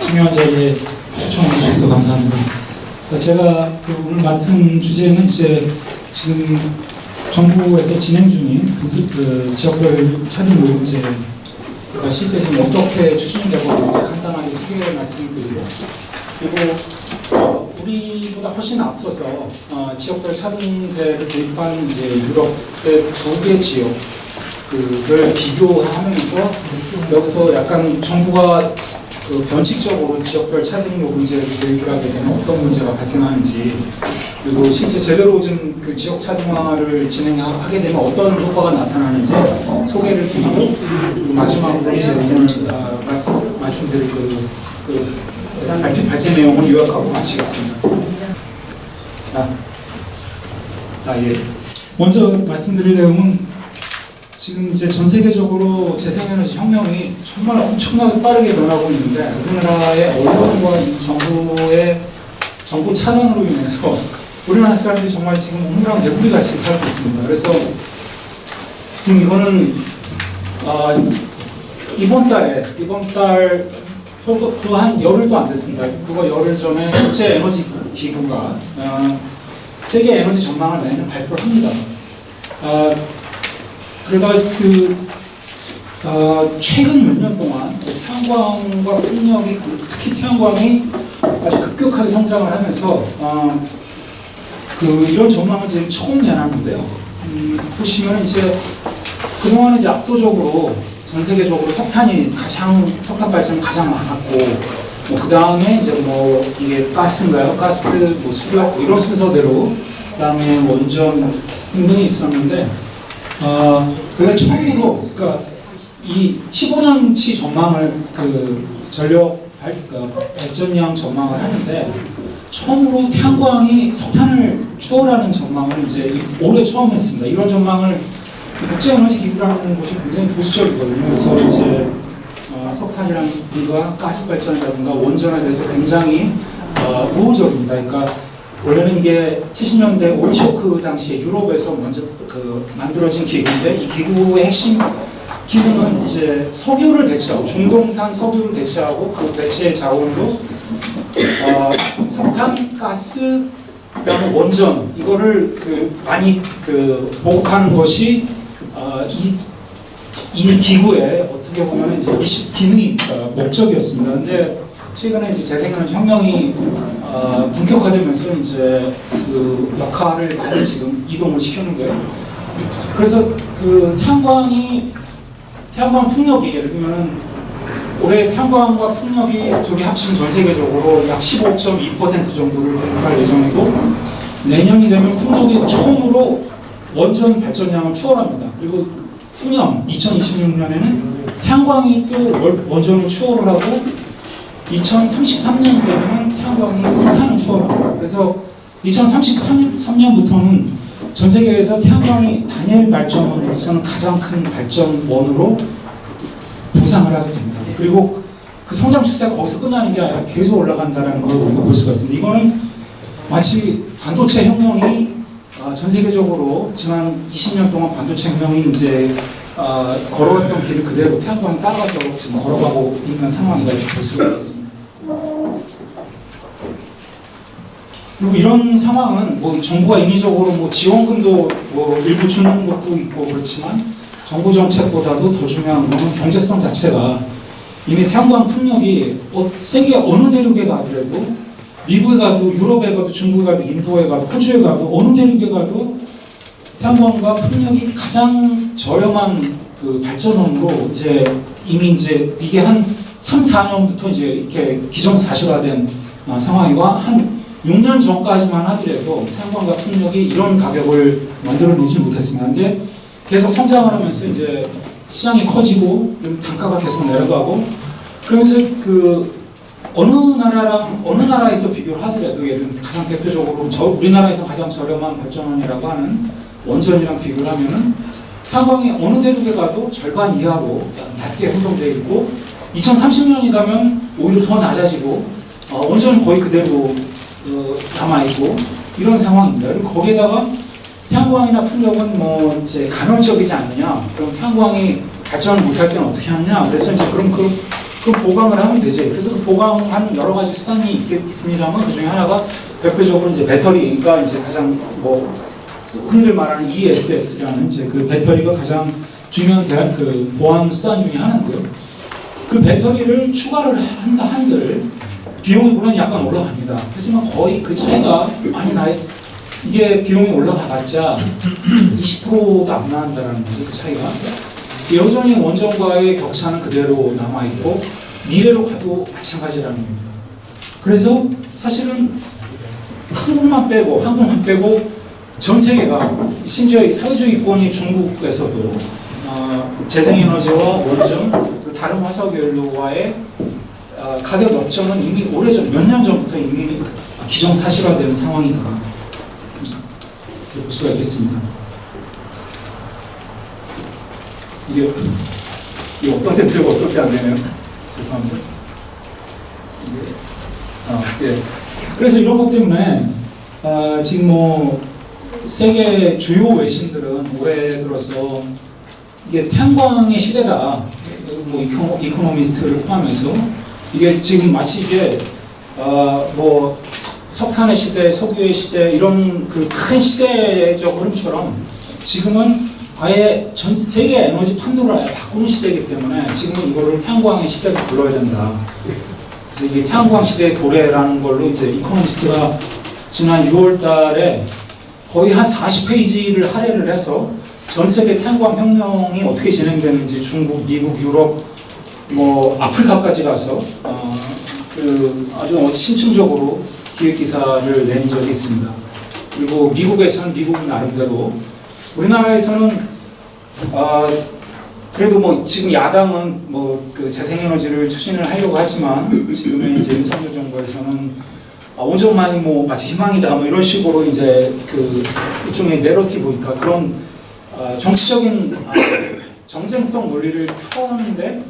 중요한 자리에 초청해 주셔서 감사합니다. 제가 오늘 맡은 주제는 이제 지금 정부에서 진행 중인 지역별 차등 요금제가 실제 지금 어떻게 추진되고 있는지 간단하게 소개 말씀드리고, 그리고 우리보다 훨씬 앞서서 지역별 차등제를 도입한 이제 유럽의 두 개 지역을 비교하면서 여기서 약간 정부가 변칙적으로 지역별 차등 요금제를 도입을 하게 되면 어떤 문제가 발생하는지, 그리고 실제 제대로 좀 그 지역 차등화를 진행하게 되면 어떤 효과가 나타나는지 소개를 드리고, 그리고 마지막으로 이제 오늘 말씀드릴 발제 내용을 요약하고 마치겠습니다. 예. 먼저 말씀드릴 내용은 지금 이제 전 세계적으로 재생에너지 혁명이 정말 엄청나게 빠르게 변하고 있는데, 우리나라의 언론과 이 정부 차단으로 인해서 우리나라 사람들이 정말 지금 오늘랑 개구리 같이 살고 있습니다. 그래서 지금 이거는 이번 달 한 열흘도 안 됐습니다. 그거 열흘 전에 국제 에너지 기구가 세계 에너지 전망을 매년 발표를 합니다. 그러다가 최근 몇 년 동안 태양광과 풍력이, 특히 태양광이 아주 급격하게 성장을 하면서 이런 전망을 지금 처음 내놨는데요. 보시면 이제 그동안은 이제 압도적으로 전 세계적으로 석탄 발전이 가장 많았고, 그 다음에 이제 이게 가스인가요? 가스, 수력 이런 순서대로, 그 다음에 원전 등등이 있었는데, 그게 처음으로, 그러니까 이 15년치 전망을 전력 발전량 전망을 하는데, 처음으로 태양광이 석탄을 추월하는 전망을 이제 올해 처음 했습니다. 이런 전망을 국제에너지기구라는 곳이 굉장히 보수적이거든요. 그래서 이제 석탄이라든가 가스 발전이라든가 원전에 대해서 굉장히 우호적입니다. 그러니까 원래는 이게 70년대 오일 쇼크 당시에 유럽에서 먼저 만들어진 기구인데, 이 기구의 핵심 기능은 이제 석유를 대체하고, 중동산 석유를 대체하고, 그 대체 자원으로 석탄, 가스, 그다음에 원전, 이거를 많이 보급하는 것이 이 기구의 어떻게 보면 이제 기능입니다. 목적이었습니다. 근데 최근에 이제 재생에너지 혁명이 본격화되면서 이제 역할을 많이 지금 이동을 시켰는데요. 그래서 태양광 풍력이, 예를 들면 올해 태양광과 풍력이 두 개 합치면 전 세계적으로 약 15.2% 정도를 공급할 예정이고, 내년이 되면 풍력이 처음으로 원전 발전량을 추월합니다. 그리고 후년 2026년에는 태양광이 또 원전을 추월을 하고, 2033년 되면 태양광이 석탄을 추월합니다. 그래서 2033년부터는 전 세계에서 태양광이 단일 발전원으로서는 가장 큰 발전원으로 부상을 하게 됩니다. 그리고 그 성장 추세가 거기서 끝나는 게 아니라 계속 올라간다는 걸 우리가 볼 수가 있습니다. 이거는 마치 반도체 혁명이 전 세계적으로 지난 20년 동안 반도체 혁명이 이제 걸어갔던 길을 그대로 태양광이 따라가서 지금 걸어가고 있는 상황이라고 볼 수가 있습니다. 그리고 이런 상황은 정부가 인위적으로 지원금도 일부 주는 것도 있고 그렇지만, 정부 정책보다도 더 중요한 것은 경제성 자체가, 이미 태양광 풍력이 세계 어느 대륙에 가더라도, 미국에 가도, 유럽에 가도, 중국에 가도, 인도에 가도, 호주에 가도, 어느 대륙에 가도 태양광과 풍력이 가장 저렴한 발전원으로 이미 이게 한 3, 4년부터 이제 이렇게 기정사실화된 상황이고, 한 6년 전까지만 하더라도 태양광과 풍력이 이런 가격을 만들어내지 못했습니다. 근데 계속 성장을 하면서 이제 시장이 커지고, 단가가 계속 내려가고, 그러면서 어느 나라에서 비교를 하더라도, 예를 들면 가장 대표적으로 우리나라에서 가장 저렴한 발전원이라고 하는 원전이랑 비교를 하면은 태양광이 어느 대륙에 가도 절반 이하로 낮게 형성되어 있고, 2030년이 가면 오히려 더 낮아지고, 원전은 거의 그대로 남아있고, 이런 상황입니다. 그리고 거기에다가 태양광이나 풍력은 이제 간헐적이지 않느냐, 그럼 태양광이 발전을 못할 때는 어떻게 하느냐, 그래서 이제 그럼 그 보강을 하면 되지. 그래서 그 보강하는 여러 가지 수단이 있습니다만 그 중에 하나가 대표적으로 이제 배터리가 이제 가장 뭐 흔히들 말하는 ESS라는 이제 그 배터리가 가장 중요한 그 보안 수단 중에 하나인데요. 그 배터리를 추가를 한다 한들 비용이 물론 약간 올라갑니다. 하지만 거의 그 차이가 많이 나요. 이게 비용이 올라가봤자 20%도 안 나온다는 거죠. 그 차이가. 여전히 원전과의 격차는 그대로 남아있고 미래로 가도 마찬가지라는 겁니다. 그래서 사실은 한국만 빼고 전 세계가 심지어 사회주의권이 중국에서도 재생에너지와 원전, 다른 화석연료와의 가격 역전은 이미 오래전, 몇 년 전부터 이미 기정사실화되는 상황이다. 볼 수가 있겠습니다. 이게 어떤 데 들고 어떻게 안 되네요. 죄송합니다. 예. 그래서 이런 것 때문에 지금 뭐 세계 주요 외신들은 올해 들어서 이게 태양광의 시대다. 뭐 이코노미스트를 포함해서 이게 지금 마치 이게 뭐 석탄의 시대, 석유의 시대 이런 그 큰 시대적 흐름처럼 지금은 아예 전 세계 에너지 판도를 아예 바꾸는 시대이기 때문에 지금은 이거를 태양광의 시대로 불러야 된다. 그래서 이게 태양광 시대의 도래라는 걸로 이제 이코노미스트가 지난 6월 달에 거의 한 40페이지를 할애를 해서 전 세계 태양광 혁명이 어떻게 진행되는지 중국, 미국, 유럽, 뭐 아프리카까지 가서 그 아주 신층적으로 기획 기사를 낸 적이 있습니다. 그리고 미국에서는 미국 나름대로, 우리나라에서는 그래도 뭐 지금 야당은 뭐 그 재생에너지를 추진을 하려고 하지만 지금의 이제 윤석열 정부에서는 원전만이 뭐 마치 희망이다 뭐 이런 식으로 이제 그 일종의 내러티브니까 그런 정치적인 정쟁성 논리를 펴는데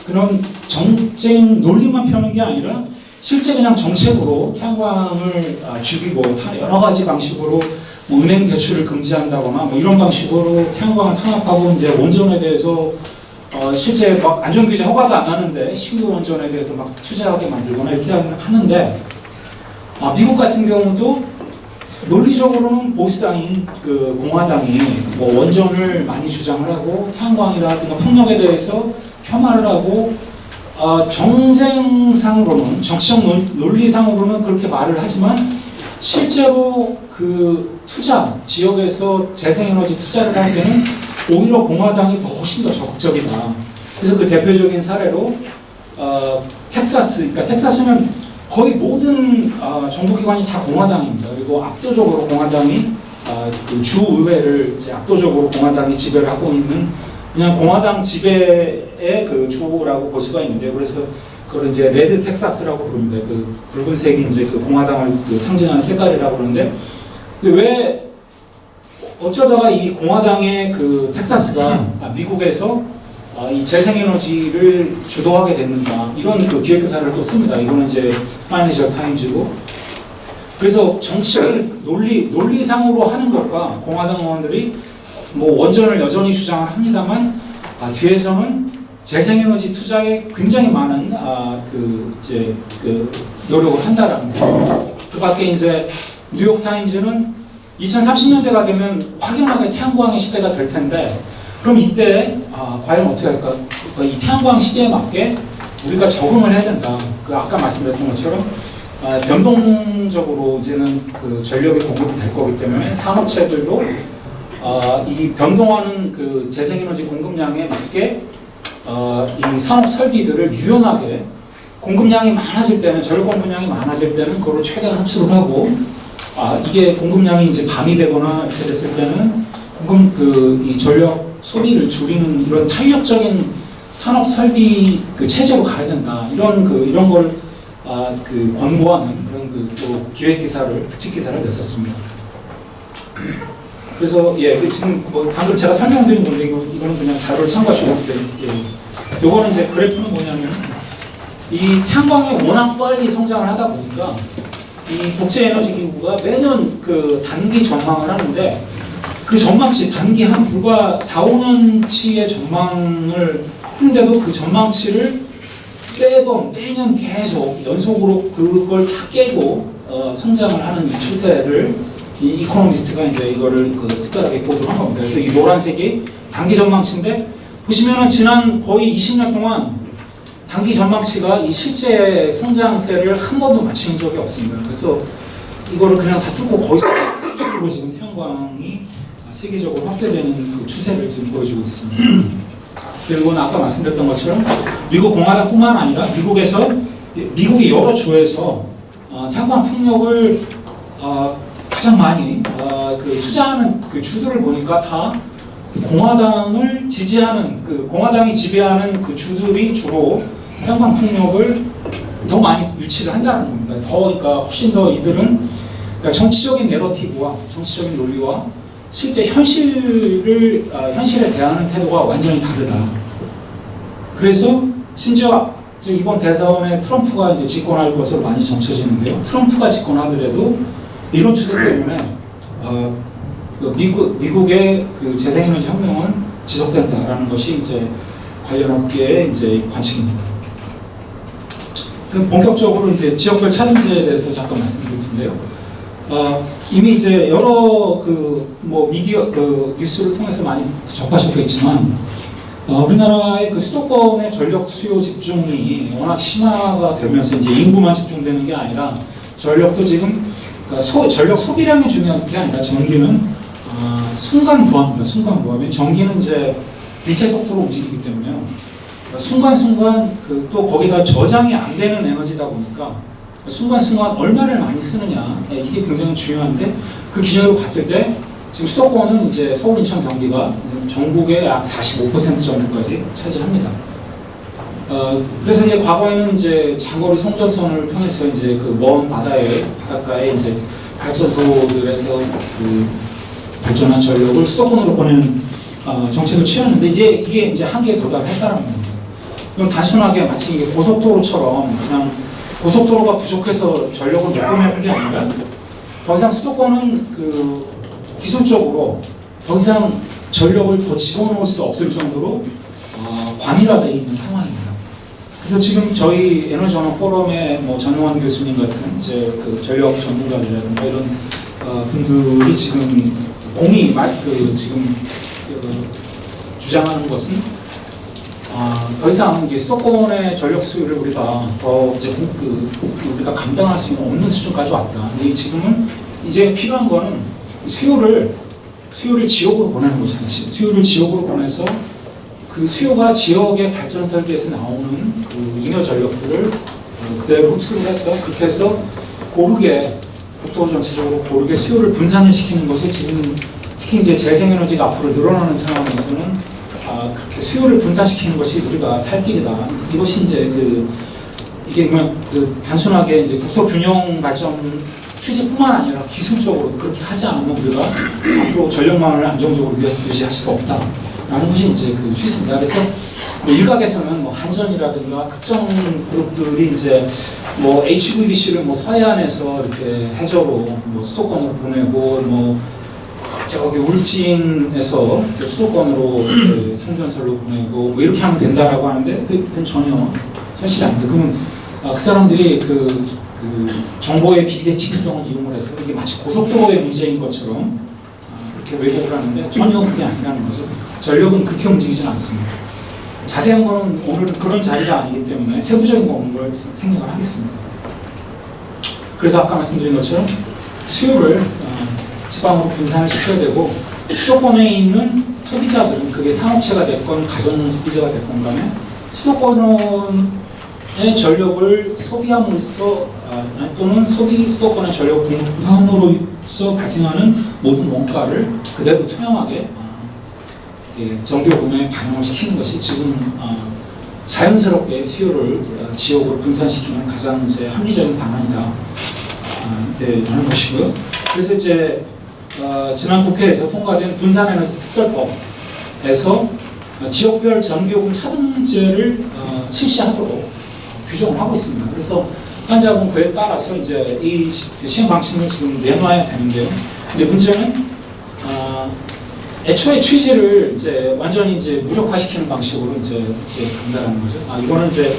그런 정쟁 논리만 펴는 게 아니라 실제 그냥 정책으로 태양광을 죽이고 여러 가지 방식으로 뭐 은행 대출을 금지한다거나 뭐 이런 방식으로 태양광을 탄압하고 이제 원전에 대해서 실제 막 안전규제 허가도 안 하는데 신규 원전에 대해서 막 투자하게 만들거나 이렇게 하는데 미국 같은 경우도 논리적으로는 보수당인 그 공화당이 뭐 원전을 많이 주장을 하고 태양광이라든가 풍력에 대해서 폄하를 하고 정쟁상으로는 정치적 논리상으로는 그렇게 말을 하지만 실제로 그 투자 지역에서 재생에너지 투자를 할 때는 오히려 공화당이 훨씬 더 적극적이다. 그래서 그 대표적인 사례로 텍사스, 그러니까 텍사스는 거의 모든 정부기관이 다 공화당입니다. 그리고 압도적으로 공화당이 그 주의회를 이제 압도적으로 공화당이 지배를 하고 있는 그냥 공화당 지배의 그 주라고 볼 수가 있는데요. 그래서 그걸 이제 레드 텍사스라고 부릅니다. 그 붉은색이 이제 그 공화당을 그 상징하는 색깔이라고 그러는데, 근데 왜 어쩌다가 이 공화당의 그 텍사스가 미국에서 이 재생에너지를 주도하게 됐는가, 이런 그 기획기사를 또 씁니다. 이거는 이제 파이낸셜 타임즈고. 그래서 정치적인 논리상으로 하는 것과 공화당 의원들이 뭐 원전을 여전히 주장을 합니다만 뒤에서는 재생에너지 투자에 굉장히 많은 그 노력을 한다라는 거. 그밖에 이제 뉴욕 타임즈는 2030년대가 되면 확연하게 태양광의 시대가 될 텐데, 그럼 이때 과연 어떻게 할까? 이 태양광 시대에 맞게 우리가 적응을 해야 된다. 그 아까 말씀드렸던 것처럼 변동적으로 이제는 그 전력이 공급이 될 거기 때문에 산업체들도 이 변동하는 그 재생에너지 공급량에 맞게 이 산업 설비들을 유연하게 공급량이 많아질 때는, 전력 공급량이 많아질 때는 그걸 최대한 흡수를 하고, 이게 공급량이 이제 밤이 되거나 이렇게 됐을 때는 이 전력 소비를 줄이는 이런 탄력적인 산업 설비 그 체제로 가야 된다. 이런 걸 그 권고하는 그런 또 기획 기사를, 특집 기사를 냈었습니다. 그래서 지금 뭐 방금 제가 설명드린 건데 이거는 그냥 자료를 참고하시면 돼요. 요거는 이제 그래프는 뭐냐면, 이 태양광이 워낙 빨리 성장을 하다 보니까 이 국제에너지기구가 매년 그 단기 전망을 하는데, 그 전망치 단기 불과 4, 5년치의 전망을 했는데도 그 전망치를 매년 계속 연속으로 그걸 다 깨고 성장을 하는 이 추세를 이 이코노미스트가 이제 이거를 특별하게 보도한 겁니다. 그래서 이 노란색이 단기 전망치인데 보시면은 지난 거의 20년 동안 단기 전망치가 이 실제 성장세를 한 번도 맞춘 적이 없습니다. 그래서 이거를 그냥 다 뚫고 거의 수직으로 지금 태양광이 세계적으로 확대되는 그 추세를 지금 보여주고 있습니다. 그리고 아까 말씀드렸던 것처럼 미국 공화당뿐만 아니라 미국의 여러 주에서 태양광 풍력을 가장 많이 투자하는 그 주들을 보니까 다 공화당을 지지하는 공화당이 지배하는 그 주들이 주로 태양광 풍력을 더 많이 유치를 한다는 겁니다. 그러니까 훨씬 더 이들은 그러니까 정치적인 내러티브와 정치적인 논리와 실제 현실에 대하는 태도가 완전히 다르다. 그래서 심지어 이번 대선에 트럼프가 이제 집권할 것으로 많이 점쳐지는데요. 트럼프가 집권하더라도 이런 추세 때문에 미국의 그 재생에너지 혁명은 지속된다라는 것이 이제 관련 업계의 이제 관측입니다. 그럼 본격적으로 이제 지역별 차등제에 대해서 잠깐 말씀드릴 텐데요. 이미 이제 여러 미디어 뉴스를 통해서 많이 접하셨겠지만 우리나라의 그 수도권의 전력 수요 집중이 워낙 심화가 되면서 이제 인구만 집중되는 게 아니라 전력도 지금 전력 소비량이 중요한 게 아니라 전기는 순간 부하입니다. 순간 부하. 전기는 이제 빛의 속도로 움직이기 때문에요. 순간순간 또 거기다 저장이 안 되는 에너지다 보니까 순간순간 얼마를 많이 쓰느냐 이게 굉장히 중요한데 그 기준으로 봤을 때 지금 수도권은 이제 서울, 인천, 경기가 전국의 약 45% 정도까지 차지합니다. 그래서 이제 과거에는 이제 장거리 송전선을 통해서 이제 그 먼 바닷가에 이제 발전소들에서 발전한 전력을 수도권으로 보내는 정책을 취하는데 이게 이제 한계에 도달했다는 겁니다. 그럼 단순하게 마치 이게 고속도로처럼 그냥 고속도로가 부족해서 전력을 못 보내는 게 아니라 더 이상 수도권은 기술적으로 더 이상 전력을 더 집어넣을 수 없을 정도로 과밀화되어 있는 상황입니다. 그래서 지금 저희 에너지전환 포럼의 전용환 교수님 같은 이제 전력 전문가들이라든가 이런 분들이 지금 공이 지금 주장하는 것은 더 이상 이제 수도권의 전력 수요를 우리가 더 이제 우리가 감당할 수 없는 수준까지 왔다. 근데 지금은 이제 필요한 거는 수요를 지역으로 보내는 것이다. 수요를 지역으로 보내서 그 수요가 지역의 발전 설비에서 나오는 그 잉여 전력들을 그대로 흡수를 해서 그렇게 해서 고르게 국토 전체적으로 고르게 수요를 분산을 시키는 것이 지금 특히 이제 재생에너지가 앞으로 늘어나는 상황에서는 그렇게 수요를 분산시키는 것이 우리가 살 길이다. 이것이 이제 이게 그냥 단순하게 이제 국토 균형 발전 취지뿐만 아니라 기술적으로도 그렇게 하지 않으면 우리가 앞으로 전력망을 안정적으로 유지할 수가 없다라는 것이 이제 그 취지입니다. 그래서 일각에서는 한전이라든가 특정 그룹들이 이제 HVDC를 서해안에서 이렇게 해저로 수도권으로 보내고 저기 울진에서 수도권으로 송전설로 보내고 이렇게 하면 된다라고 하는데 그건 전혀 현실이 아닙니다. 그러면 그 사람들이 정보의 비대칭성을 이용을 해서 이게 마치 고속도로의 문제인 것처럼 이렇게 왜곡을 하는데 전혀 그게 아니라는 거죠. 전력은 그렇게 움직이지는 않습니다. 자세한 거는 오늘은 그런 자리가 아니기 때문에 세부적인 걸 생략을 하겠습니다. 그래서 아까 말씀드린 것처럼 수요를 지방으로 분산을 시켜야 되고 수도권에 있는 소비자들은 그게 상업체가 됐건 가전 소비자가 됐건 간에 수도권의 전력을 소비함으로써 또는 수도권의 전력 공급함으로써 발생하는 모든 원가를 그대로 투명하게 정기요금에 반영을 시키는 것이 지금 자연스럽게 수요를 지역으로 분산시키는 가장 이제 합리적인 방안이다 하는 것이고요. 그래서 이제 지난 국회에서 통과된 분산에너지 특별법에서 지역별 전기요금 차등제를 실시하도록 규정을 하고 있습니다. 그래서 산자본 그에 따라서 이제 이 시행 방침을 지금 내놔야 되는데요. 근데 문제는 애초에 취지를 이제 완전히 이제 무력화시키는 방식으로 이제 간다라는 거죠. 이거는 이제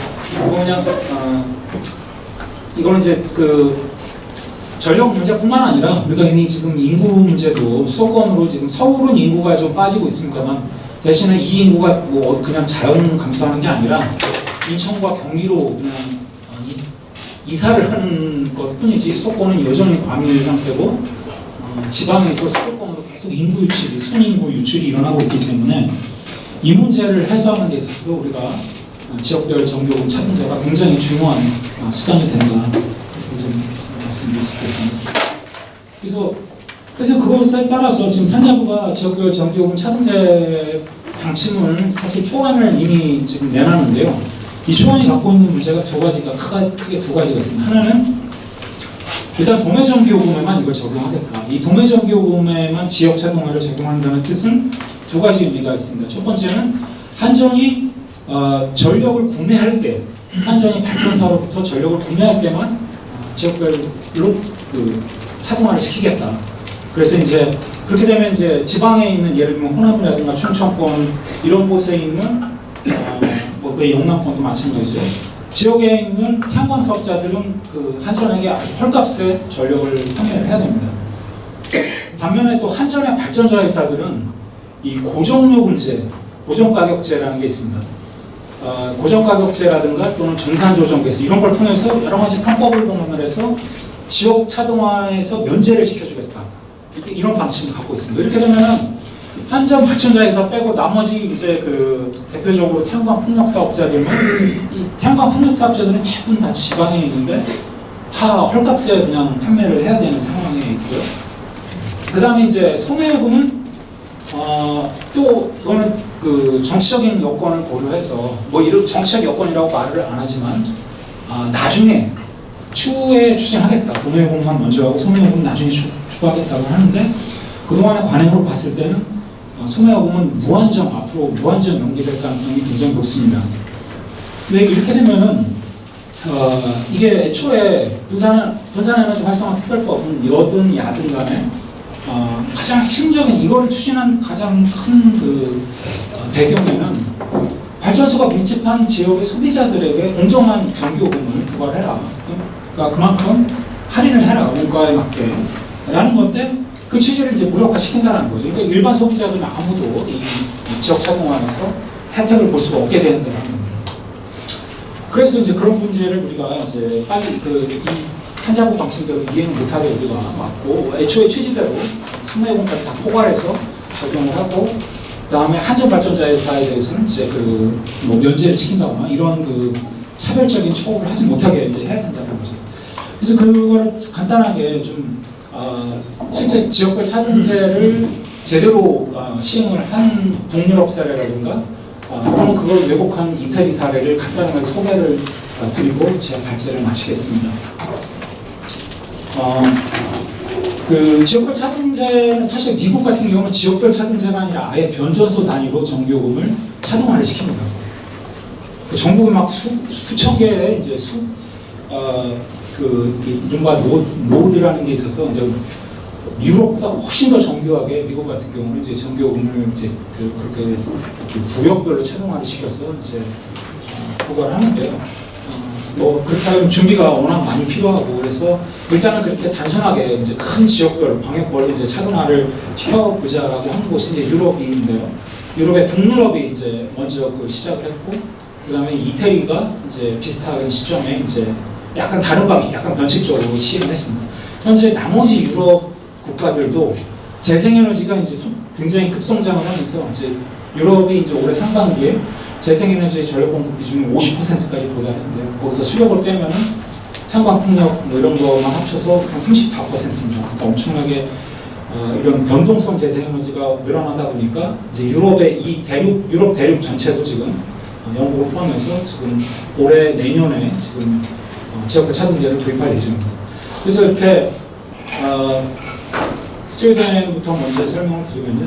이거는 이제 그 전력 문제뿐만 아니라 우리가 이미 지금 인구 문제도 수도권으로 지금 서울은 인구가 좀 빠지고 있습니다만 대신에 이 인구가 뭐 그냥 자연 감소하는 게 아니라 인천과 경기로 그냥 이사를 하는 것뿐이지 수도권은 여전히 과밀 상태고 지방에서 수도권으로 계속 인구 유출이 순인구 유출이 일어나고 있기 때문에 이 문제를 해소하는 데 있어서도 우리가 지역별 정교금 차등제가 굉장히 중요한 수단이 된다. 굉장히 말씀드릴 수 있겠습니다. 그래서 그것에 따라서 지금 산자부가 지역별 정교금 차등제 방침을 사실 초안을 이미 지금 내놨는데요. 이 초안이 갖고 있는 문제가 크게 두 가지가 있습니다. 하나는 일단 도매정기요금에만 이걸 적용하겠다. 이 도매정기요금에만 지역 차등화를 적용한다는 뜻은 두 가지 의미가 있습니다. 첫 번째는 한전이 전력을 구매할 때, 한전이 발전사로부터 전력을 구매할 때만 지역별로 그 차등화를 시키겠다. 그래서 이제 그렇게 되면 이제 지방에 있는 예를 들면 호남이라든가 충청권 이런 곳에 있는 그 영남권도 마찬가지죠. 지역에 있는 태양광 사업자들은 그 한전에게 아주 헐값에 전력을 판매를 해야 됩니다. 반면에 또 한전의 발전자 회사들은 이 고정요금제, 고정가격제라는 게 있습니다. 고정가격제라든가 또는 정산조정계수 이런 걸 통해서 여러 가지 편법을 동원을 해서 지역 차등화에서 면제를 시켜주겠다. 이런 방침을 갖고 있습니다. 이렇게 되면은 한전 발전자 회사 빼고 나머지 이제 그 대표적으로 태양광 풍력 사업자들은 이 태양광 풍력 사업자들은 대부분 다 지방에 있는데 다 헐값에 그냥 판매를 해야 되는 상황에 있고요. 그 다음에 이제 소매요금은 또 이거는 그 정치적인 여건을 고려해서 뭐 이런 정치적 여건이라고 말을 안 하지만 나중에 추후에 추진하겠다. 도매요금만 먼저 하고 소매요금 나중에 추가하겠다고 하는데 그동안의 관행으로 봤을 때는 소매요금은 앞으로 무한정 연기될 가능성이 굉장히 높습니다. 근데 이렇게 되면은 이게 애초에 분산에너지 활성화 특별법은 여든 야든 간에 가장 핵심적인 이걸 추진한 가장 큰 그 배경에는 발전소가 밀집한 지역의 소비자들에게 공정한 전기요금을 부과해라. 그러니까 그만큼 할인을 해라. 원가에 맞게 라는 건데 그 취지를 이제 무력화시킨다는 거죠. 그러니까 일반 소비자들은 아무도 이 지역 차등화에서 혜택을 볼 수가 없게 되는 거라는 겁니다. 그래서 이제 그런 문제를 우리가 이제 빨리 이 산자부 방침대로 이해는 못하게 우리가 맞고 애초에 취지대로 소매요금까지 다 포괄해서 적용을 하고 그다음에 한전발전자 회사에 대해서는 이제 뭐 면제를 시킨다거나 이런 그 차별적인 처우를 하지 못하게 이제 해야 된다는 거죠. 그래서 그거를 간단하게 좀 실제 지역별 차등제를 제대로 시행을 한 북유럽 사례라든가 또는 그걸 왜곡한 이태리 사례를 간단하게 소개를 드리고 제 발제를 마치겠습니다. 그 지역별 차등제는 사실 미국 같은 경우는 지역별 차등제가 아니라 아예 변전소 단위로 전기요금을 차등화를 시킵니다. 그 전국에 막 수천 개의 이제 이른바 노드라는 게 있어서 이제 유럽보다 훨씬 더 정교하게 미국 같은 경우는 이제 전기요금을 이제 그렇게 구역별로 차등화를 시켜서 이제 부과를 하는데요. 뭐 그렇게 하면 준비가 워낙 많이 필요하고 그래서 일단은 그렇게 단순하게 이제 큰 지역별 광역별로 이제 차등화를 시켜보자라고 하는 곳이 이제 유럽인데요. 유럽의 북유럽이 이제 먼저 그 시작을 했고 그다음에 이태리가 이제 비슷한 시점에 이제 약간 다른 방식, 약간 변칙적으로 시행했습니다. 현재 나머지 유럽 국가들도 재생에너지가 이제 굉장히 급성장을 하면서 이제 유럽이 이제 올해 상반기에 재생에너지의 전력 공급 비중이 50%까지 도달했는데요. 거기서 수력을 빼면은 태양광 풍력 뭐 이런 거만 합쳐서 한 34%입니다. 그러니까 엄청나게 이런 변동성 재생에너지가 늘어나다 보니까 이제 유럽의 유럽 대륙 전체도 지금 영국을 포함해서 지금 올해 내년에 지금 지역별 차등제를 도입할 예정입니다. 그래서 이렇게 스웨덴부터 먼저 설명을 드리면요.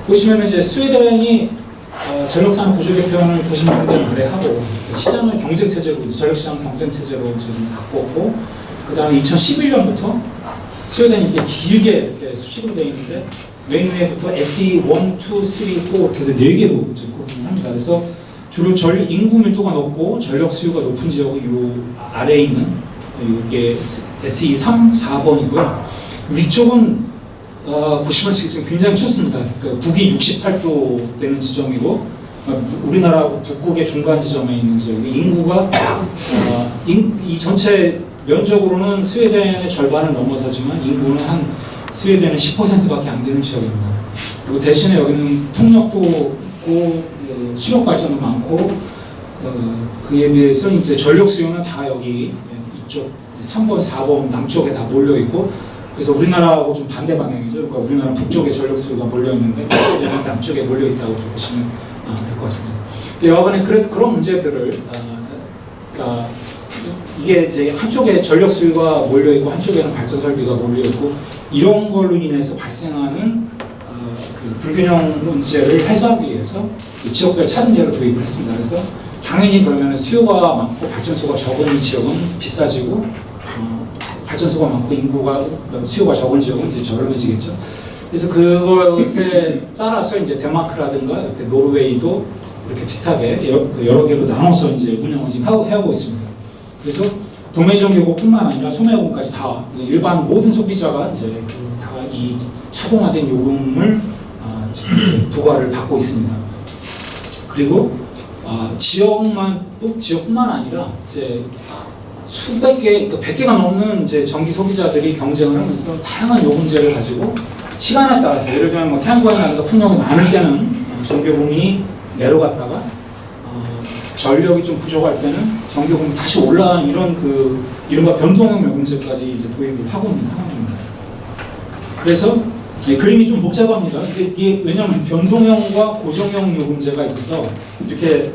보시면 이제 스웨덴이 전력산 구조 개편을 90년대 말에 하고 시장을 경쟁체제로 전력시장 경쟁체제로 지금 바꿨고 그 다음에 2011년부터 스웨덴이 이렇게 길게 이렇게 수식으로 되어 있는데 맨 위에부터 SE 1, 2, 3, 4 이렇게 해서 4개로 이제 구분을 합니다. 그래서 주로 인구 밀도가 높고 전력 수요가 높은 지역이 이 아래에 있는 이게 SE 3, 4번이고요. 위쪽은 보시면 지금 굉장히 춥습니다. 그러니까 북위 68도 되는 지점이고 우리나라 북극의 중간 지점에 있는 지역이 인구가 이 전체 면적으로는 스웨덴의 절반을 넘어서지만 인구는 한 스웨덴은 10%밖에 안 되는 지역입니다. 그리고 대신에 여기는 풍력도 있고 수력 발전도 많고 그에 비해서 이제 전력 수요는 다 여기 이쪽 3번, 4번 남쪽에 다 몰려 있고 그래서 우리나라하고 좀 반대 방향이죠. 그러니까 우리나라는 북쪽에 전력 수요가 몰려 있는데 스웨덴은 남쪽에 몰려 있다고 보시면 될 것 같습니다. 여하간에 그래서 그런 문제들을 그러니까 이게 이제 한쪽에 전력 수요가 몰려 있고 한쪽에는 발전 설비가 몰려 있고 이런 걸로 인해서 발생하는 그 불균형 문제를 해소하기 위해서 지역별 차등제를 도입을 했습니다. 그래서 당연히 그러면 수요가 많고 발전소가 적은 이 지역은 비싸지고 발전소가 많고 인구가 수요가 적은 지역은 이제 저렴해지겠죠. 그래서 그것에 따라서 이제 덴마크라든가 이렇게 노르웨이도 이렇게 비슷하게 여러 개로 나눠서 이제 운영을 지금 해오고 있습니다. 그래서 도매정교고뿐만 아니라 소매요금까지 다 일반 모든 소비자가 이제 다 이 차동화된 요금을 이제 부과를 받고 있습니다. 그리고 지역뿐만 아니라 이제 수백 개, 그러니까 100개가 넘는 이제 전기 소비자들이 경쟁을 하면서 다양한 요금제를 가지고 시간에 따라서 예를 들면 뭐 태양광이라든가 풍력이 많을 때는 전기요금이 내려갔다가 전력이 좀 부족할 때는 전기요금이 다시 올라가는 이런 그 이른바 변동형 요금제까지 이제 도입을 하고 있는 상황입니다. 그래서 그림이 좀 복잡합니다. 이게 왜냐하면 변동형과 고정형 요금제가 있어서 이렇게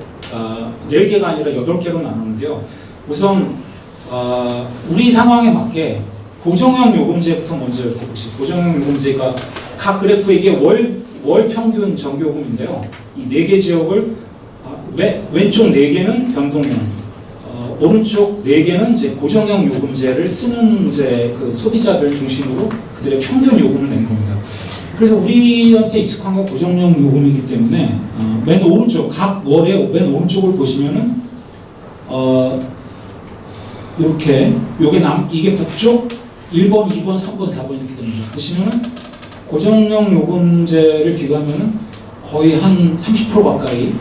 4개가 아니라 8개로 나누는데요. 우선 우리 상황에 맞게 고정형 요금제부터 먼저 이렇게 보시죠. 고정형 요금제가 각 그래프에 이게 월 평균 전기요금인데요. 이 4개 지역을 왼쪽 4개는 변동형, 오른쪽 4개는 이제 고정형 요금제를 쓰는 이제 그 소비자들 중심으로 그들의 평균 요금을 낸 겁니다. 그래서 우리한테 익숙한 건 고정형 요금이기 때문에 맨 오른쪽 각 월의 맨 오른쪽을 보시면은 이렇게 이게 북쪽 1번, 2번, 3번, 4번 이렇게 됩니다. 보시면은 고정형 요금제를 비교하면은 거의 한 30% 가까이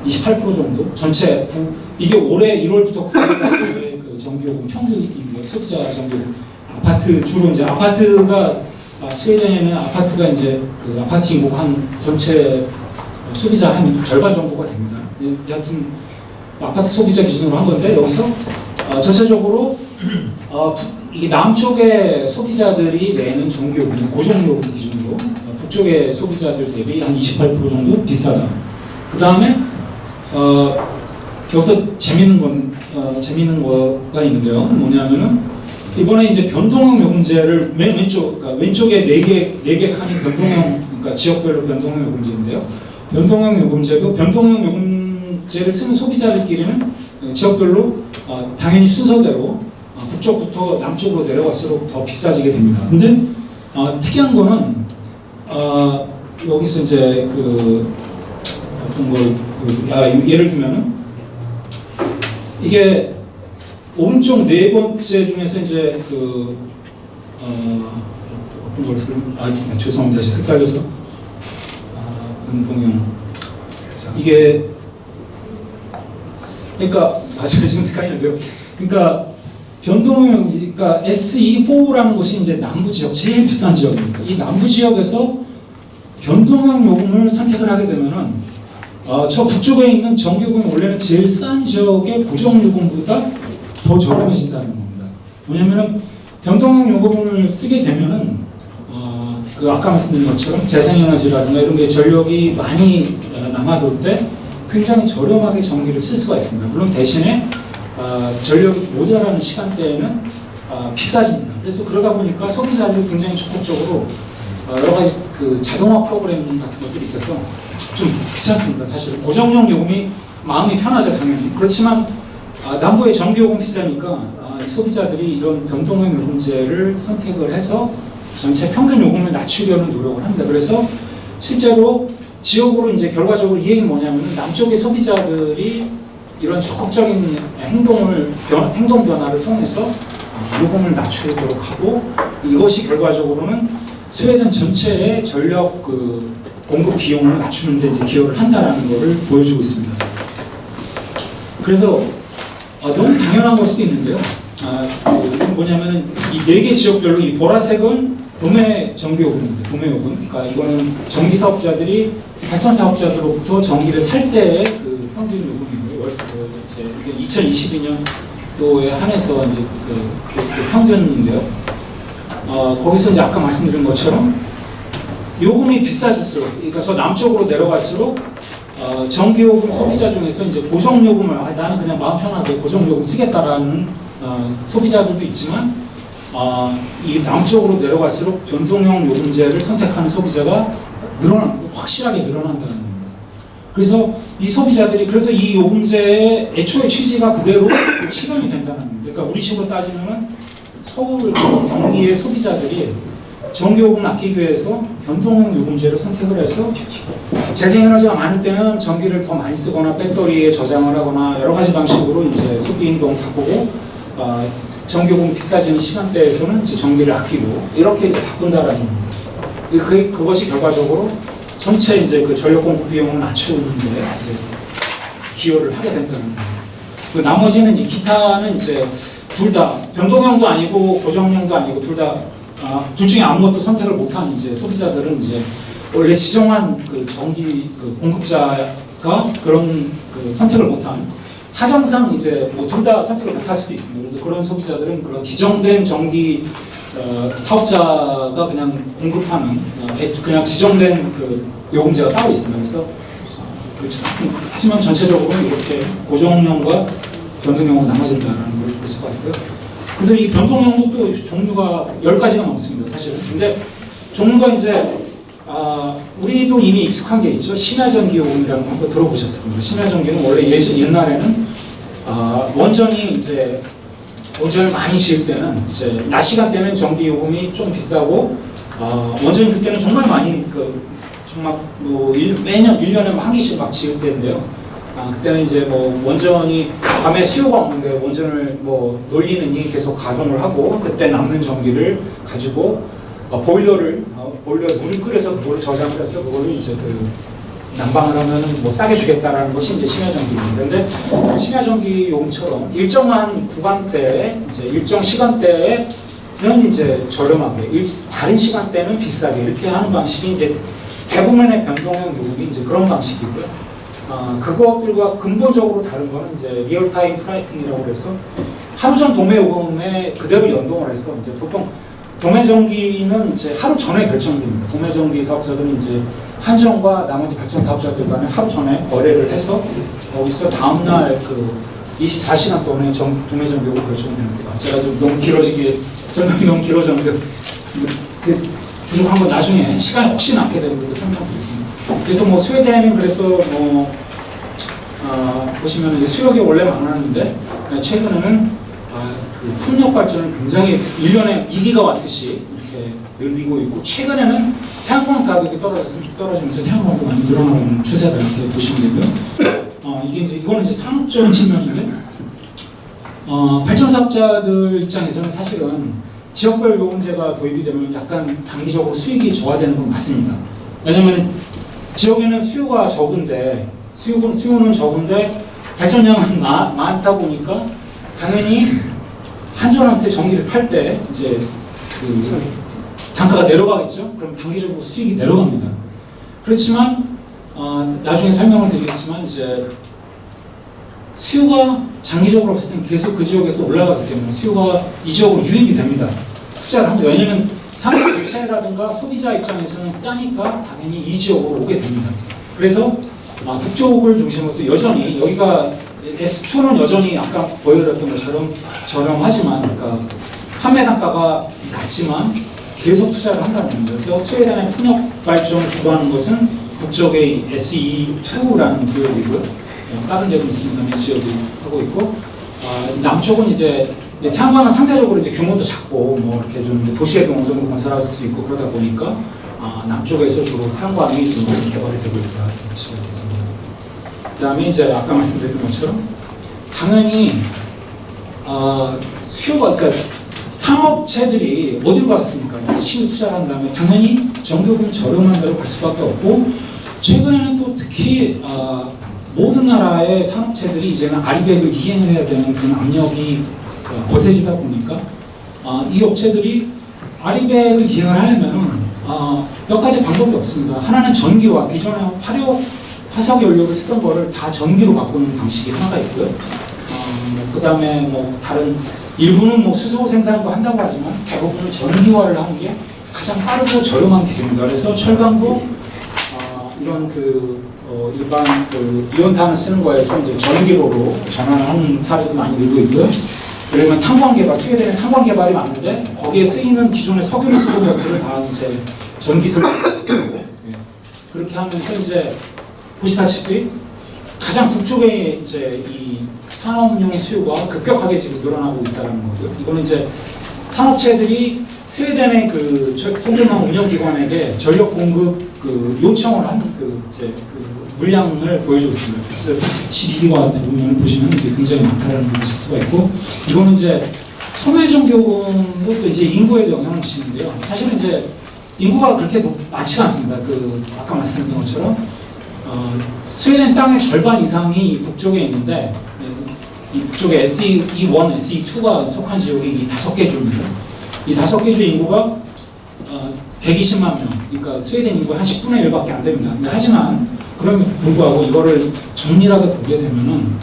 28% 정도 전체 이게 올해 1월부터 9월까지의 그 전기요금 평균이고요. 소비자 전기요금 아파트 주로 이제 아파트가 스웨덴에는 아파트가 이제 그 아파트 인구가 한 전체 소비자 한 절반 정도가 됩니다. 여하튼 아파트 소비자 기준으로 한 건데 여기서 전체적으로 이게 남쪽의 소비자들이 내는 전기요금 고정요금 기준으로 북쪽의 소비자들 대비 한 28% 정도 비싸다. 그 다음에 여기서 재밌는 거가 있는데요. 뭐냐면은 이번에 이제 변동형 요금제를 맨 왼쪽, 그러니까 왼쪽에 4개 칸이 변동형, 그러니까 지역별로 변동형 요금제인데요. 변동형 요금제도 변동형 요금제를 쓰는 소비자들끼리는 지역별로 당연히 순서대로 북쪽부터 남쪽으로 내려갈수록 더 비싸지게 됩니다. 근데 특이한 거는 여기서 이제 그 어떤 걸 예를 들면은 이게 오른쪽 4번째 중에서 이제 그 어떤 걸 죄송합니다. 제가 헷갈려서 변동형 이게 그러니까 지금 헷갈리는데요. 그러니까 변동형 그러니까 SE4라는 곳이 이제 남부 지역 제일 비싼 지역입니다. 이 남부 지역에서 변동형 요금을 선택을 하게 되면은 저 북쪽에 있는 전기요금이 원래는 제일 싼 지역의 고정요금보다 더 저렴해진다는 겁니다. 왜냐하면 변동형 요금을 쓰게 되면은 그 아까 말씀드린 것처럼 재생에너지라든가 이런 게 전력이 많이 남아돌 때 굉장히 저렴하게 전기를 쓸 수가 있습니다. 물론 대신에 전력이 모자라는 시간대에는 비싸집니다. 그래서 그러다 보니까 소비자들이 굉장히 적극적으로 여러 가지 그 자동화 프로그램 같은 것들이 있어서 좀 귀찮습니다. 사실 고정형 요금이 마음이 편하죠, 당연히. 그렇지만 남부의 전기요금 비싸니까 소비자들이 이런 변동형 요금제를 선택을 해서 전체 평균 요금을 낮추려는 노력을 합니다. 그래서 실제로 지역으로 이제 결과적으로 이 얘기는 뭐냐면 남쪽의 소비자들이 이런 적극적인 행동 변화를 통해서 요금을 낮추도록 하고, 이것이 결과적으로는 스웨덴 전체의 전력 공급 비용을 낮추는 데 이제 기여를 한다라는 것을 보여주고 있습니다. 그래서 너무 당연한 걸 수도 있는데요. 이건 뭐냐면은 이 4개 지역별로 이 보라색은 도매 전기요금입니다. 도매요금. 그러니까 이거는 전기 사업자들이 발전 사업자들로부터 전기를 살 때의 그 평균 요금이고요. 이게 2022년도에 한해서 이제 그 평균인데요. 거기서 이제 아까 말씀드린 것처럼 요금이 비싸질수록, 그러니까 저 남쪽으로 내려갈수록 전기요금 소비자 중에서 이제 고정요금을 나는 그냥 마음 편하게 고정요금 쓰겠다라는 소비자들도 있지만, 이 남쪽으로 내려갈수록 변동형 요금제를 선택하는 소비자가 확실하게 늘어난다는 겁니다. 그래서 이 소비자들이, 그래서 이 요금제의 애초의 취지가 그대로 실현이 된다는 겁니다. 그러니까 우리 식으로 따지면은 서울, 경기의 소비자들이 전기요금을 아끼기 위해서 변동형 요금제를 선택을 해서 재생에너지가 많을 때는 전기를 더 많이 쓰거나 배터리에 저장을 하거나 여러 가지 방식으로 이제 소비 행동을 바꾸고, 전기요금이 비싸지는 시간대에서는 이제 전기를 아끼고 이렇게 이제 바꾼다라는 겁니다. 그것이 결과적으로 전체 이제 그 전력 공급 비용을 낮추는데 이제 기여를 하게 된다는 겁니다. 그 나머지는 이제 기타는 이제 둘 다 변동형도 아니고 고정형도 아니고 둘 중에 아무것도 선택을 못한 이제 소비자들은 이제 원래 지정한 그 전기 공급자가 그런 선택을 못한, 사정상 이제 뭐 둘 다 선택을 못할 수도 있습니다. 그래서 그런 소비자들은 그런 지정된 전기 사업자가 그냥 공급하는 그냥 지정된 그 요금제가 따로 있습니다. 그래서 그렇죠. 하지만 전체적으로 이렇게 고정형과 변동형으로 나눠진다는 걸 볼 수가 있고요. 그래서 이 변동형도 또 종류가 10가지가 넘습니다, 사실은. 근데 종류가 이제, 우리도 이미 익숙한 게 있죠. 심야전기요금이라는 거 한번 들어보셨을 겁니다. 심야전기는 원래 옛날에는, 원전이 이제, 원전을 많이 지을 때는, 이제, 낮 시간대는 전기요금이 좀 비싸고, 원전이 그때는 정말 많이, 정말 매년 1년에 한 개씩 막 지을 때인데요. 그때는 이제 뭐 원전이 밤에 수요가 없는데 원전을 뭐 놀리느니 계속 가동을 하고, 그때 남는 전기를 가지고 보일러에 물을 끓여서 그거를 저장을 해서 그거를 이제 난방을 하면 뭐 싸게 주겠다라는 것이 이제 심야전기입니다. 그런데 심야전기용처럼 일정한 구간대에 이제 일정 시간대에는 이제 저렴하게, 다른 시간대는 비싸게 이렇게 하는 방식이 이제 대부분의 변동형 요금이 이제 그런 방식이고요. 그것들과 근본적으로 다른 거는 이제 리얼타임 프라이싱이라고 해서 하루 전 도매 요금에 그대로 연동을 해서, 이제 보통 도매 전기는 이제 하루 전에 결정됩니다. 도매 전기 사업자들은 이제 한전과 나머지 발전 사업자들 간에 하루 전에 거래를 해서 거기서 다음날 24시간 동안에 도매 전기 요금 결정됩니다. 제가 지금 너무 설명이 너무 길어졌는데 그리고 한번 나중에 시간이 혹시 남게 되면 설명드리겠습니다. 그래서 뭐 스웨덴은 그래서 보시면 이제 수력이 원래 많았는데 최근에는 그 풍력 발전을 굉장히 1년에 2기가와트씩 이렇게 늘리고 있고, 최근에는 태양광 가격이 떨어지면서 태양광도 많이 늘어나는 추세다 이렇게 보시면 되고요. 이거는 이제 상업적인 측면인데, 발전 사업자들 입장에서는 사실은 지역별 요금제가 도입이 되면 약간 단기적으로 수익이 저하되는 건 맞습니다. 왜냐하면 지역에는 수요가 적은데, 수요는 적은데 발전량은 많다 보니까 당연히 한전한테 전기를 팔 때 이제 단가가 내려가겠죠. 그럼 단기적으로 수익이 내려갑니다. 그렇지만 나중에 설명을 드리겠지만 이제 수요가 장기적으로 봤을 때는 계속 그 지역에서 올라가기 때문에 수요가 이 지역으로 유입이 됩니다. 투자를 합니다. 왜냐하면 상품 자체라든가 소비자 입장에서는 싸니까 당연히 이 지역으로 오게 됩니다. 그래서 북쪽을 중심으로서 여전히 여기가 S2는 여전히 아까 보여드렸던 것처럼 저렴하지만, 그러니까 판매 단가가 낮지만 계속 투자를 한다는 겁니다. 그래서 스웨덴의 풍력 발전을 주도하는 것은 북쪽의 SE2라는 구역이고요. 다른 데도 있습니다. 이 지역이 하고 있고, 남쪽은 이제 태양광은 상대적으로 이제 규모도 작고 뭐 이렇게 좀 도시에도 어느 정도 건설할 수 있고 그러다 보니까 남쪽에서 주로 태양광이 좀 많이 개발이 되고 있다 볼 수가 있겠습니다. 그다음에 이제 아까 말씀드린 것처럼 당연히 수요가 그러니까 상업체들이 어디로 가겠습니까? 신규 투자를 한 다음에 당연히 전기요금 저렴한 데로 갈 수밖에 없고 최근에는 또 특히 모든 나라의 산업체들이 이제는 아리백을 이행을 해야 되는 그런 압력이 거세지다 보니까 이 업체들이 아리백을 이행을 하려면 몇 가지 방법이 없습니다. 하나는 전기와 기존에 화력, 화석 연료를 쓰던 거를 다 전기로 바꾸는 방식이 하나가 있고요. 그 다음에 뭐 다른 일부는 뭐 수소 생산도 한다고 하지만 대부분은 전기화를 하는 게 가장 빠르고 저렴한 길입니다. 그래서 철강도 이런 일반 이온탄을 쓰는 거에서 이제 전기로로 전환하는 사례도 많이 늘고 있고요. 그러면 탄광 개발, 스웨덴에 탄광 개발이 많은데 거기에 쓰이는 기존의 석유를 쓰던 것들을 다 이제 전기설로 그렇게 하면서 이제 보시다시피 가장 북쪽에 이제 이 산업용 수요가 급격하게 지금 늘어나고 있다는 거고요. 이거는 이제 산업체들이 스웨덴의 그 소규모 운영기관에게 전력 공급 요청을 한 물량을 보여줬습니다. 그래서 12기가 같은 부분을 보시면 굉장히 많다는 걸 볼 수가 있고, 이거는 이제 소매전기요금도 이제 인구에 영향을 미치는데요. 사실은 이제 인구가 그렇게 많지가 않습니다. 아까 말씀드린 것처럼 스웨덴 땅의 절반 이상이 북쪽에 있는데 이 북쪽에 SE1, SE2가 속한 지역이 이 5개 주입니다. 이 5개 주 인구가 120만 명, 그러니까 스웨덴 인구의 한 10분의 1밖에 안 됩니다. 근데 하지만 그럼에도 불구하고 이거를 정밀하게 보게 되면은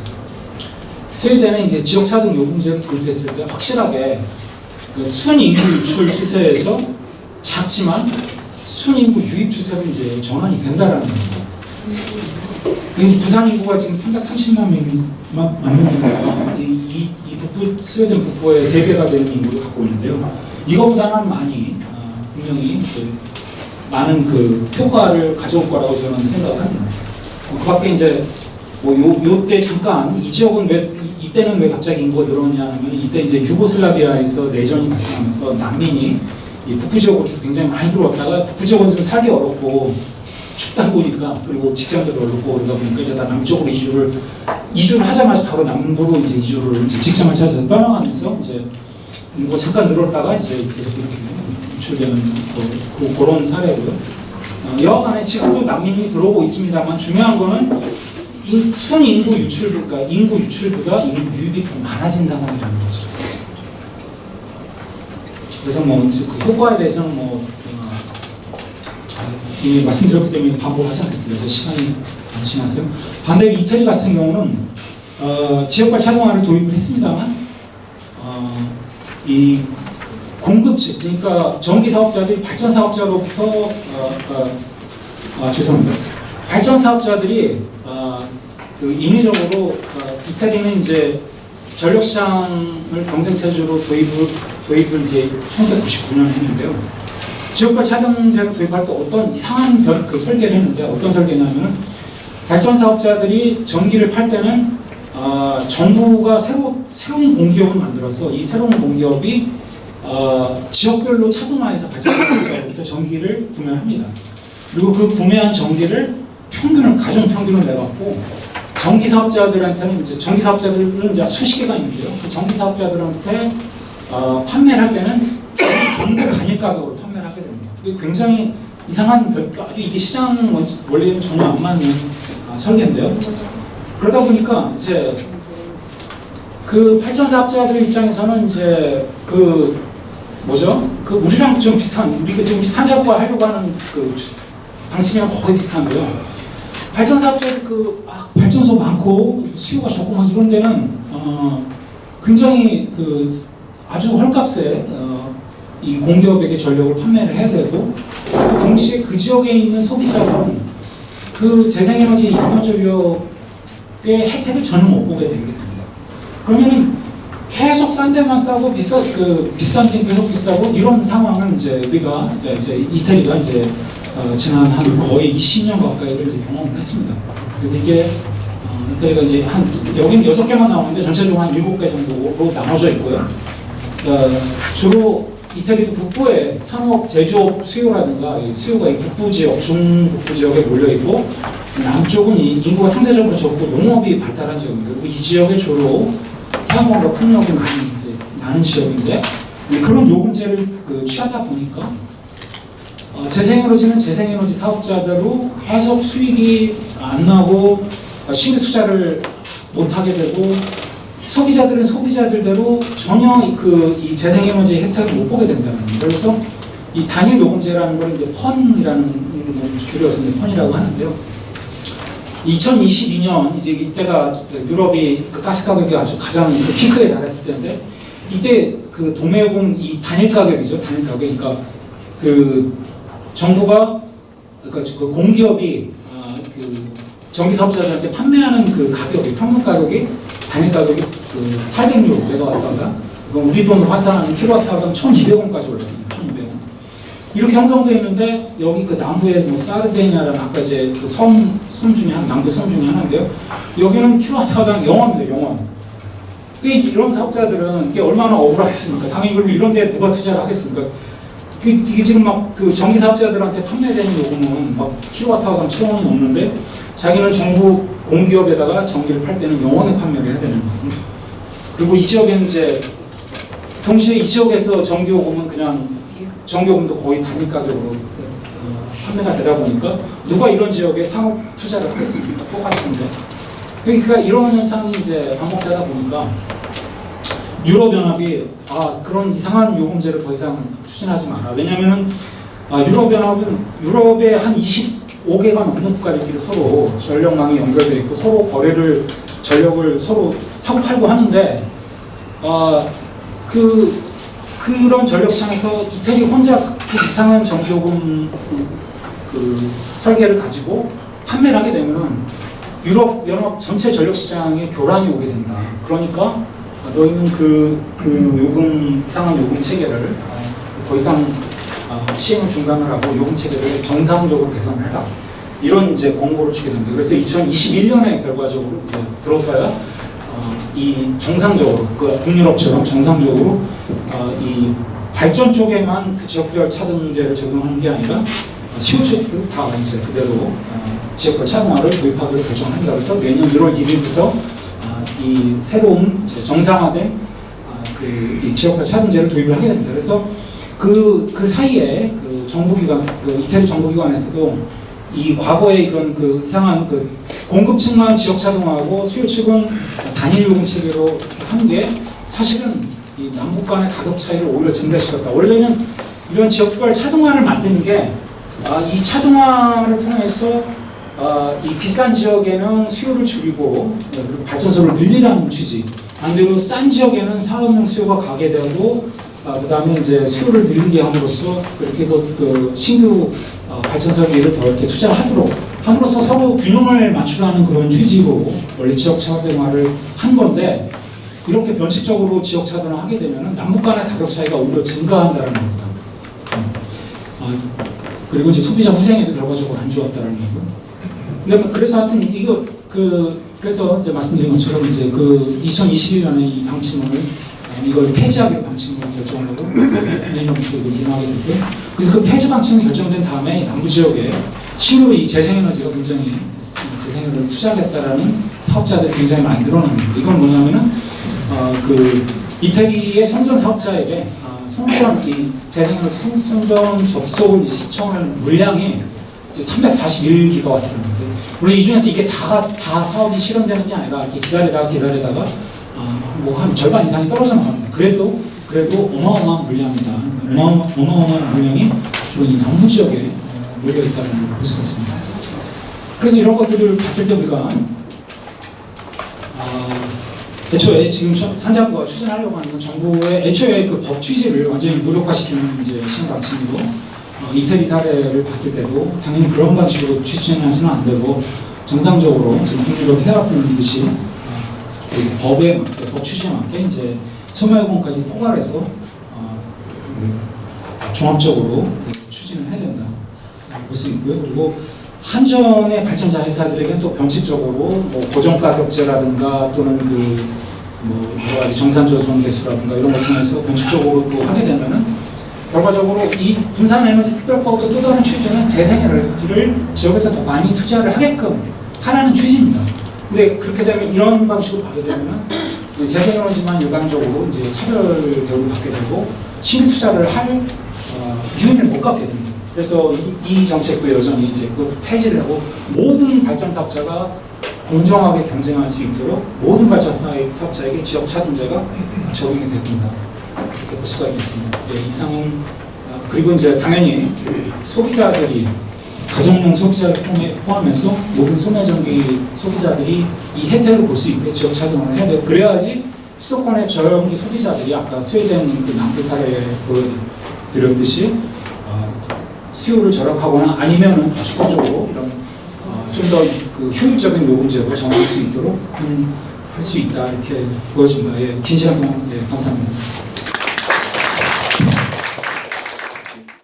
스웨덴은 이제 지역차등 요금제를 도입했을 때 확실하게 순인구 유출 추세에서 작지만 순인구 유입 추세로 이제 전환이 된다라는 겁니다. 부산 인구가 지금 330만 명입니다. 이 북부, 스웨덴 북부의 3배가 되는 인구를 갖고 있는데요. 이거보다는 많이 분명히 많은 효과를 가져올 거라고 저는 생각을 합니다. 그 밖에 이제 요때 잠깐 이 지역은 이때는 왜 갑자기 인구가 늘었냐면 이때 이제 유고슬라비아에서 내전이 발생하면서 난민이 이 북부 지역으로 굉장히 많이 들어왔다가 북부 지역은 좀 살기 어렵고 춥다 보니까 그리고 직장도 어렵고 그러다 보니까 이제 다 남쪽으로 이주를 하자마자 바로 남부로 이제 이제 직장을 찾아서 떠나가면서 이제 인구가 잠깐 늘었다가 이제 계속 이렇게 유출되는 그런 사례고요. 여하간에 지금도 난민이 들어오고 있습니다만 중요한 거는 순인구 유출보다 인구 유출보다 인구 유입이 더 많아진 상황이라는 거죠. 그래서 그 효과에 대해서는 이미 말씀드렸기 때문에 반복하지 않겠습니다. 시간이 안 지나서요. 반대로 이태리 같은 경우는 지역발 자동화를 도입을 했습니다만 이 공급측, 그러니까 전기 사업자들이 발전 사업자로부터 죄송합니다. 발전 사업자들이 인위적으로 이태리는 이제 전력 시장을 경쟁 체제로 도입을 이제 1999년에 했는데요. 지역발 차등제를 도입할 때 어떤 이상한 설계를 했는데 어떤 설계냐면은 발전 사업자들이 전기를 팔 때는 정부가 새로운 공기업을 만들어서 이 새로운 공기업이 지역별로 차등화해서 발전 사업자로부터 전기를 구매합니다. 그리고 그 구매한 전기를 가중 평균을 내갖고 전기 사업자들한테는 전기 사업자들은 이제 수십 개가 있는데요. 그 전기 사업자들한테 판매를 할 때는 전부 단일 가격으로 판매를 하게 됩니다. 이게 굉장히 이상한 아주 이게 시장 원리에는 전혀 안 맞는 설계인데요. 그러다 보니까 이제 그 발전 사업자들 입장에서는 이제 우리랑 좀 비슷한 우리가 지금 산자부화 하려고 하는 방침이랑 거의 비슷한데요. 발전 사업자들 발전소 많고 수요가 적고 막 이런 데는 굉장히 아주 헐값에 이 공기업에게 전력을 판매를 해야 되고 동시에 그 지역에 있는 소비자들은 그 재생에너지 인건전력의 혜택을 전혀 못 보게 되게 됩니다. 그러면은 계속 싼 데만 싸고 비싼 데 계속 비싸고 이런 상황을 이제 우리가 이태리가 지난 한 거의 20년 가까이를 경험을 했습니다. 그래서 이게 이태리가 이제 여기는 6개만 나오는데 전체적으로 한 7개 정도로 나눠져 있고요. 주로 이태리도 북부에 산업, 제조업 수요라든가 수요가 이 북부 지역, 중북부 지역에 몰려 있고, 남쪽은 인구가 상대적으로 적고 농업이 발달한 지역입니다. 그리고 이 지역에 주로 태양광과 풍력이 많이 이제 나는 지역인데, 그런 요금제를 취하다 보니까 재생에너지는 재생에너지 사업자대로 계속 수익이 안 나고 신규 투자를 못하게 되고, 소비자들은 소비자들대로 전혀 이 재생에너지 혜택을 못 보게 된다는 거예요. 그래서 이 단일 요금제라는 걸 이제 펀이라는 줄여서 이제 펀이라고 하는데요. 2022년 이제 이때가 유럽이 그 가스 가격이 아주 가장 그 피크에 달했을 때인데, 이때 그 도매요금 이 단일 가격이죠. 단일 가격. 그러니까 그 정부가 그러니까 그 공기업이 그 전기 사업자들한테 판매하는 그 가격이 평균 가격이 단일 가격이 그 800유로 메가와트가 우리 돈으로 환산하는 킬로와트가 1,200원까지 올랐습니다. 1,200원. 이렇게 형성되어 있는데 여기 그 남부에 뭐 사르데니아라는 아까 이제 그 섬 중에 남부 섬 중에 하나인데요. 여기는 킬로와트당 0원입니다. 0원. 이런 사업자들은 이게 얼마나 억울하겠습니까? 당연히 그리고 이런 데 누가 투자를 하겠습니까? 이게 지금 막 그 전기 사업자들한테 판매되는 요금은 막 킬로와트당 1,000원이 넘는데 자기는 정부 공기업에다가 전기를 팔 때는 0원에 판매를 해야 되는 거예요. 그리고 이 지역에는 이제 동시에 이 지역에서 전기요금은 그냥 전기요금도 거의 단일 가격으로 판매가 되다 보니까 누가 이런 지역에 상업 투자를 하겠습니까? 똑같은데. 그러니까 이런 현상이 이제 반복되다 보니까 유럽연합이 그런 이상한 요금제를 더 이상 추진하지 마라. 왜냐하면 유럽연합은 유럽의 한 25개가 넘는 국가들끼리 서로 전력망이 연결되어 있고 서로 전력을 서로 사고 팔고 하는데 그런 전력 시장에서 이태리 혼자 그 이상한 전기요금 그 설계를 가지고 판매를 하게 되면 유럽 연합 전체 전력 시장에 교란이 오게 된다. 그러니까 너희는 그 이상한 요금 체계를 더 이상 시행을 중단을 하고 요금 체계를 정상적으로 개선해라. 이런 이제 권고를 주게 됩니다. 그래서 2021년에 결과적으로 이제 들어서야 이 정상적으로 그 북유럽처럼 정상적으로 이 발전 쪽에만 그 지역별 차등제를 적용하는 게 아니라 수요 쪽도 다 이제 그대로 지역별 차등화를 도입하기로 결정한다. 그래서 내년 1월 1일부터 이 새로운 이제 정상화된 이 지역별 차등제를 도입을 하게 됩니다. 그래서 그 사이에 그 정부기관, 그 이태리 정부기관에서도 이 과거에 이런 그 이상한 그 공급 측만 지역 차등화하고 수요 측은 단일 요금 체계로 한 게 사실은 이 남북 간의 가격 차이를 오히려 증대시켰다. 원래는 이런 지역별 차등화를 만드는 게 이 차등화를 통해서 이 비싼 지역에는 수요를 줄이고 그리고 발전소를 늘리라는 취지. 반대로 싼 지역에는 산업용 수요가 가게 되고 그 다음에 이제 수요를 늘리게 함으로써 그렇게 그 신규 발전소를 더 이렇게 투자를 하도록 함으로써 서로 균형을 맞추라는 그런 취지로 원래 지역 차등화를 한 건데 이렇게 변칙적으로 지역 차등화를 하게 되면 남북 간의 가격 차이가 오히려 증가한다는 겁니다. 그리고 이제 소비자 후생에도 결과적으로 안 좋았다는 거고. 근데 그래서 하여튼 이거 그래서 이제 말씀드린 것처럼 이제 그 2021년에 이 방침을 이걸 폐지하기로 방침을 결정하고 내년부터 이걸 인하게 됐고요. 그래서 그 폐지 방침이 결정된 다음에 남부 지역에 신규로 이 재생에너지가 굉장히 재생에너지를 투자하겠다라는 사업자들이 굉장히 많이 늘어납니다. 이건 뭐냐면은 그 이태리의 선전 사업자에게 이 재생에너지 선전 접속을 이제 시청하는 물량이 이제 341기가와트였는데 물론 이 중에서 이게 다 사업이 실현되는 게 아니라 이렇게 기다리다가 뭐 한 절반 이상이 떨어져 나갑니다. 그래도 어마어마한 물량이다. 어마어마한 물량이 주로 이 남부 지역에 몰려 있다는 걸 볼 수가 있습니다. 그래서 이런 것들을 봤을 때 우리가 애초에 지금 산자부가 추진하려고 하는 건 정부의 애초에 그 법 취지를 완전히 무력화시키는 이제 시행 방침이고 이태리 사례를 봤을 때도 당연히 그런 방식으로 추진해서는 안 되고 정상적으로 지금 국민으로 해왔던 듯이 법에 맞게 법 취지에 맞게 이제 소멸공까지 포괄해서 종합적으로 추진을 해야 된다 볼 수 있고요. 그리고 한전의 발전자 회사들에게는 또 변칙적으로 뭐 고정가격제라든가 또는 여러 가지 정산조정 개수라든가 이런 걸 통해서 변칙적으로 또 하게 되면은 결과적으로 이 분산에너지 특별법의 또 다른 취지는 재생에너지를 지역에서 더 많이 투자를 하게끔 하라는 취지입니다. 근데 그렇게 되면 이런 방식으로 가게 되면은 재생에너지만 일반적으로 이제 차별 대우를 받게 되고 신규 투자를 할 유인을 못 갖게 됩니다. 그래서 이 정책도 여전히 이제 그 폐지를 하고 모든 발전 사업자가 공정하게 경쟁할 수 있도록 모든 발전 사업자에게 지역 차등제가 적용이 됩니다. 이렇게 볼 수가 있겠습니다. 네, 이상은 그리고 이제 당연히 소비자들이 가정용 소비자를 포함해서 모든 소매전기 소비자들이 이 혜택을 볼 수 있게 지역 차등을 해야 돼요. 그래야지 수도권의 저렴이 소비자들이 아까 스웨덴 그 남부 사례 보여드렸듯이 수요를 절약하거나 아니면은 더 적극적으로 이런 좀 더 그 효율적인 요금제로 정할 수 있도록 할 수 있다 이렇게 보여집니다. 예, 긴 시간 동안 예, 감사합니다.